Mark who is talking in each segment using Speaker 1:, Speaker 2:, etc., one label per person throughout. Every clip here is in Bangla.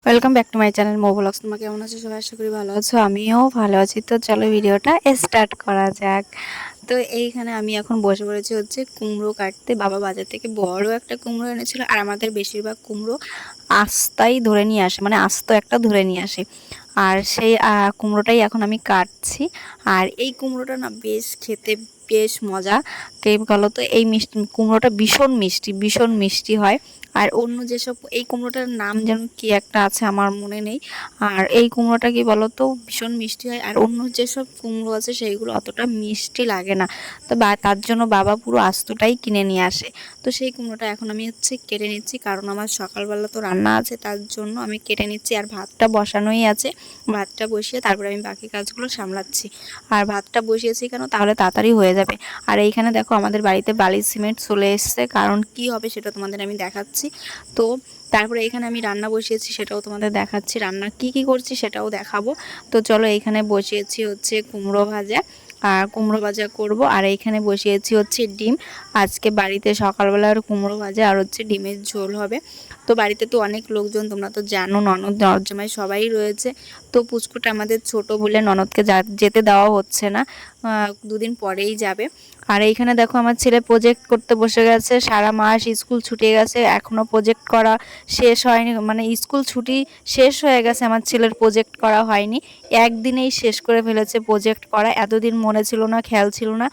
Speaker 1: Welcome back to my channel মো ব্লগস। তোমরা কেমন আছো? সবাই আশা করি ভালো আছো, আমিও ভালো আছি। তো চলো ভিডিওটা স্টার্ট করা যাক। তো এইখানে আমি এখন বসে পড়েছি হচ্ছে কুমড়ো কাটতে। বাবা বাজার থেকে বড় একটা কুমড়ো এনেছিল, আর আমাদের বেশিরভাগ কুমড়ো আস্তাই ধরে নিয়ে আসে, মানে আস্ত একটা ধরে নিয়ে আসে। আর সেই কুমড়োটাই এখন আমি কাটছি। আর এই কুমড়োটা না বেশ খেতে বেশ মজা। কে বলো তো, এই মিষ্টি কুমড়োটা ভীষণ মিষ্টি, ভীষণ মিষ্টি হয়। আর অন্য যেসব, এই কুমড়োটার নাম যেন কি একটা আছে, আমার মনে নেই। আর এই কুমড়োটা কি বলতো, ভীষণ মিষ্টি হয়। আর অন্য যেসব কুমড়ো আছে সেইগুলো অতটা মিষ্টি লাগে না। তো তার জন্য বাবা পুরো আস্তটাই কিনে নিয়ে আসে। তো সেই কুমড়োটা এখন আমি হচ্ছে কেটে নিচ্ছি, কারণ আমার সকালবেলা তো রান্না আছে, তার জন্য আমি কেটে নিচ্ছি। আর ভাতটা বসানোই আছে, ভাতটা বসিয়ে তারপরে আমি বাকি কাজগুলো সামলাচ্ছি। আর ভাতটা বসিয়েছি কেন, তাহলে তাড়াতাড়ি হয়ে যাবে। আর এইখানে দেখো আমাদের বাড়িতে বালি সিমেন্ট চলে এসছে, কারণ কি হবে সেটা তোমাদের আমি দেখাচ্ছি। তো তারপরে এখানে আমি রান্না বসিয়েছি, সেটাও তোমাদের দেখাচ্ছি। রান্না কি কি করছি সেটাও দেখাবো। তো চলো, এইখানে বসিয়েছি হচ্ছে কুমড়ো ভাজা, আর কুমড়ো ভাজা করব। আর এইখানে বসিয়েছি হচ্ছে ডিম। আজকে বাড়িতে সকালবেলা আর কুমড়ো ভাজা আর হচ্ছে ডিমের ঝোল হবে। তো বাড়িতে তো অনেক লোকজন, তোমরা তো জানো, ননদ নরজামাই সবাই রয়েছে। তো পুচকুটা আমাদের ছোট বলে ননদকে যেতে দেওয়া হচ্ছে না, দুদিন পরেই যাবে। আর এইখানে দেখো আমার ছেলে প্রজেক্ট করতে বসে গেছে। সারা মাস স্কুল ছুটে গেছে, এখনো প্রজেক্ট করা শেষ হয়নি। মানে স্কুল ছুটি শেষ হয়ে গেছে, আমার ছেলের প্রজেক্ট করা হয়নি। একদিনেই শেষ করে ফেলেছে প্রজেক্ট করা। এতদিন মনে ছিল না, খেয়াল ছিল না,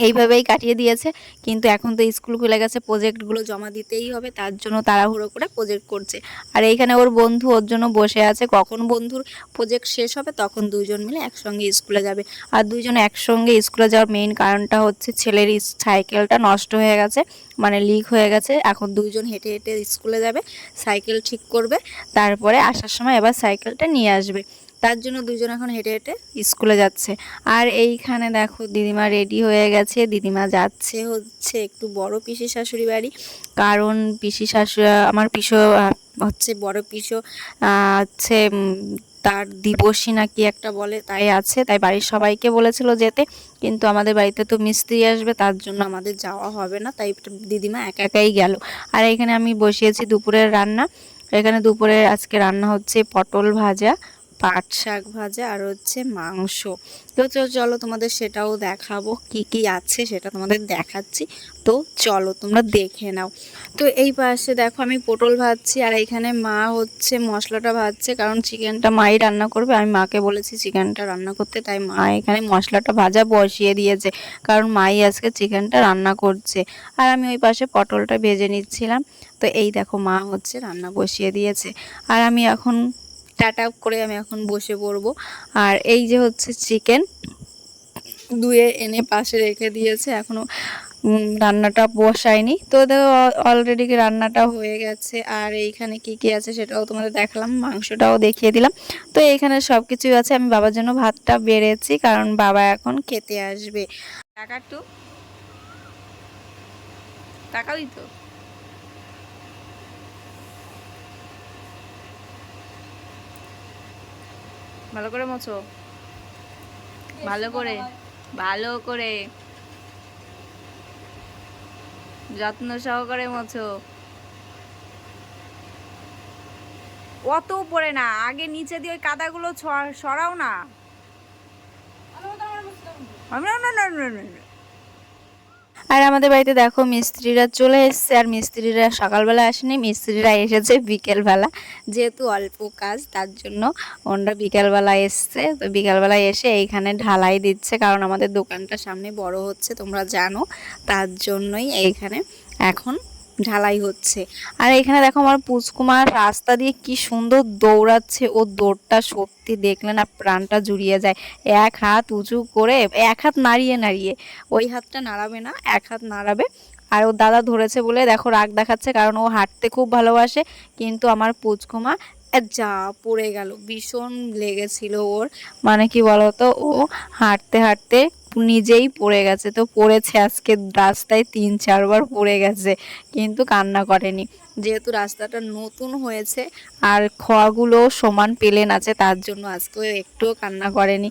Speaker 1: এইভাবেই কাটিয়ে দিয়েছে। কিন্তু এখন তো স্কুল খুলে গেছে, প্রজেক্টগুলো জমা দিতেই হবে, তার জন্য তাড়াহুড়ো করে প্রজেক্ট করছে। আর এইখানে ওর বন্ধু ওর জন্য বসে আছে, কখন বন্ধুর প্রজেক্ট শেষ হবে তখন দুইজন মিলে একসঙ্গে স্কুলে যাবে। আর দুইজন একসঙ্গে স্কুলে যাওয়ার মেইন কারণটা হচ্ছে ছেলের সাইকেলটা নষ্ট হয়ে গেছে, মানে লিক হয়ে গেছে। এখন দুইজন হেঁটে হেঁটে স্কুলে যাবে, সাইকেল ঠিক করবে, তারপরে আসার সময় এবার সাইকেলটা নিয়ে আসবে। তার জন্য দুজন এখন হেঁটে হেঁটে স্কুলে যাচ্ছে। আর এইখানে দেখো দিদিমা রেডি হয়ে গেছে। দিদিমা যাচ্ছে হচ্ছে একটু বড় পিসি শাশুড়ি বাড়ি, কারণ পিসি শাশুড়ি, আমার পিসো হচ্ছে বড় পিসো হচ্ছে তার দিবসী না কি একটা বলে, তাই আছে, তাই বাড়ির সবাইকে বলেছিল যেতে। কিন্তু আমাদের বাড়িতে তো মিস্ত্রি আসবে, তার জন্য আমাদের যাওয়া হবে না, তাই দিদিমা একা একাই গেল। আর এখানে আমি বসিয়েছি দুপুরের রান্না। এখানে দুপুরে আজকে রান্না হচ্ছে পটল ভাজা, পাট শাক ভাজা, আর হচ্ছে মাংস। তো চলো তোমাদের সেটাও দেখাবো, কি কি আছে সেটা তোমাদের দেখাচ্ছি। তো চলো তোমরা দেখে নাও। তো এই পাশে দেখো আমি পটল ভাজছি, আর এইখানে মা হচ্ছে মশলাটা ভাজছে, কারণ চিকেনটা মাই রান্না করবে। আমি মাকে বলেছি চিকেনটা রান্না করতে, তাই মা এখানে মশলাটা ভাজা বসিয়ে দিয়েছে, কারণ মাই আজকে চিকেনটা রান্না করছে। আর আমি ওই পাশে পটলটা ভেজে নিচ্ছিলাম। তো এই দেখো মা হচ্ছে রান্না বসিয়ে দিয়েছে, আর আমি এখন টাটা করে আমি এখন বসে পড়বো। আর এই যে হচ্ছে চিকেন ধুয়ে এনে পাশে রেখে দিয়েছে, এখনো রান্নাটা বসায়নি। তো দেখো অলরেডি রান্নাটা হয়ে গেছে। আর এইখানে কি কি আছে সেটাও তোমাদের দেখালাম, মাংসটাও দেখিয়ে দিলাম। তো এইখানে সব কিছুই আছে। আমি বাবার জন্য ভাতটা বেড়েছি, কারণ বাবা এখন খেতে আসবে। টাকা তো টাকা দিত, ভালো করে মোছো, ভালো করে, ভালো করে যত্ন সহকারে মোছো। অত উপরে না, আগে নিচে দিয়ে ওই কাদাগুলো সরাও না। আর আমাদের বাড়িতে দেখো মিস্ত্রিরা চলে এসছে, আর মিস্ত্রিরা সকালবেলা আসেনি, মিস্ত্রিরা এসেছে বিকেলবেলা। যেহেতু অল্প কাজ, তার জন্য ওনারা বিকেলবেলা এসছে। তো বিকেলবেলা এসে এইখানে ঢালাই দিচ্ছে, কারণ আমাদের দোকানটা সামনে বড় হচ্ছে, তোমরা জানো, তার জন্যই এইখানে এখন ঢালাই হচ্ছে। আর এখানে দেখো আমার পুচকুমার রাস্তা দিয়ে কি সুন্দর দৌড়াচ্ছে, ও দৌড়টা সত্যি দেখলে না প্রাণটা জুড়িয়ে যায়। এক হাত উঁচু করে, এক হাত নাড়িয়ে নাড়িয়ে, ওই হাতটা নাড়াবে না, এক হাত নাড়াবে। আর ও দাদা ধরেছে বলে দেখো রাগ দেখাচ্ছে, কারণ ও হাঁটতে খুব ভালোবাসে। কিন্তু আমার পুচকুমা যা পড়ে গেল, ভীষণ লেগেছিল ওর। মানে কি বলতো, ও হাঁটতে হাঁটতে নিজেই পড়ে গেছে। তো পড়েছে আজকে রাস্তায় 3-4 বার পড়ে গেছে, কিন্তু কান্না করেনি। যেহেতু রাস্তাটা নতুন হয়েছে আর খোয়াগুলো সমান প্লেন আছে, তার জন্য আজকেও একটুও কান্না করেনি।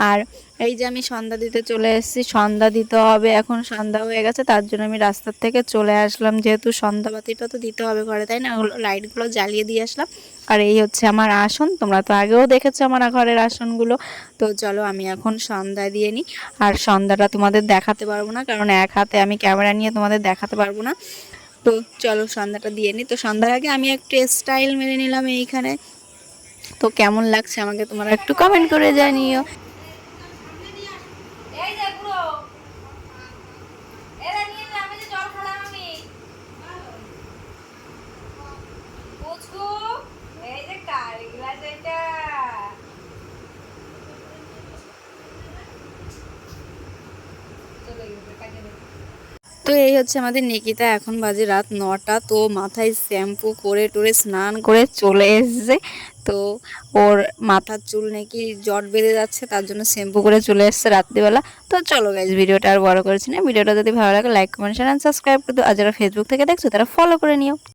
Speaker 1: আর এই যে আমি সন্ধ্যা দিতে চলে এসেছি, সন্ধ্যা দিতে হবে, এখন সন্ধ্যা হয়ে গেছে, তার জন্য আমি রাস্তার থেকে চলে আসলাম, যেহেতু সন্ধ্যাবাতিটা তো দিতে হবে ঘরে, তাই না, লাইটগুলো জ্বালিয়ে দিয়ে আসলাম। আর এই হচ্ছে আমার আসন, তোমরা তো আগেও দেখেছো আমার ঘরের আসনগুলো। তো চলো আমি এখন সন্ধ্যা দিয়ে নিই। আর সন্ধ্যাটা তোমাদের দেখাতে পারবো না, কারণ এক হাতে আমি ক্যামেরা নিয়ে তোমাদের দেখাতে পারবো না। তো চলো সন্ধ্যাটা দিয়ে নিই। তো সন্ধ্যার আগে আমি একটু স্টাইল মেরে নিলাম এইখানে। তো কেমন লাগছে আমাকে তোমরা একটু কমেন্ট করে জানিও। তো এই হচ্ছে আমাদের নিকিতা, এখন বাজে রাত 9টা। তো মাথায় শ্যাম্পু করে টোরে স্নান করে চলে এসেছে। তো ওর মাথার চুল নাকি জট বেঁধে যাচ্ছে, তার জন্য শ্যাম্পু করে চলে এসেছে রাত্রিবেলা। তো চলো গাইজ, ভিডিওটা আর বড় করছি না। ভিডিওটা যদি ভালো লাগে like comment share and subscribe করে দিও। আর যারা ফেসবুক থেকে দেখছো তারা ফলো করে নিও।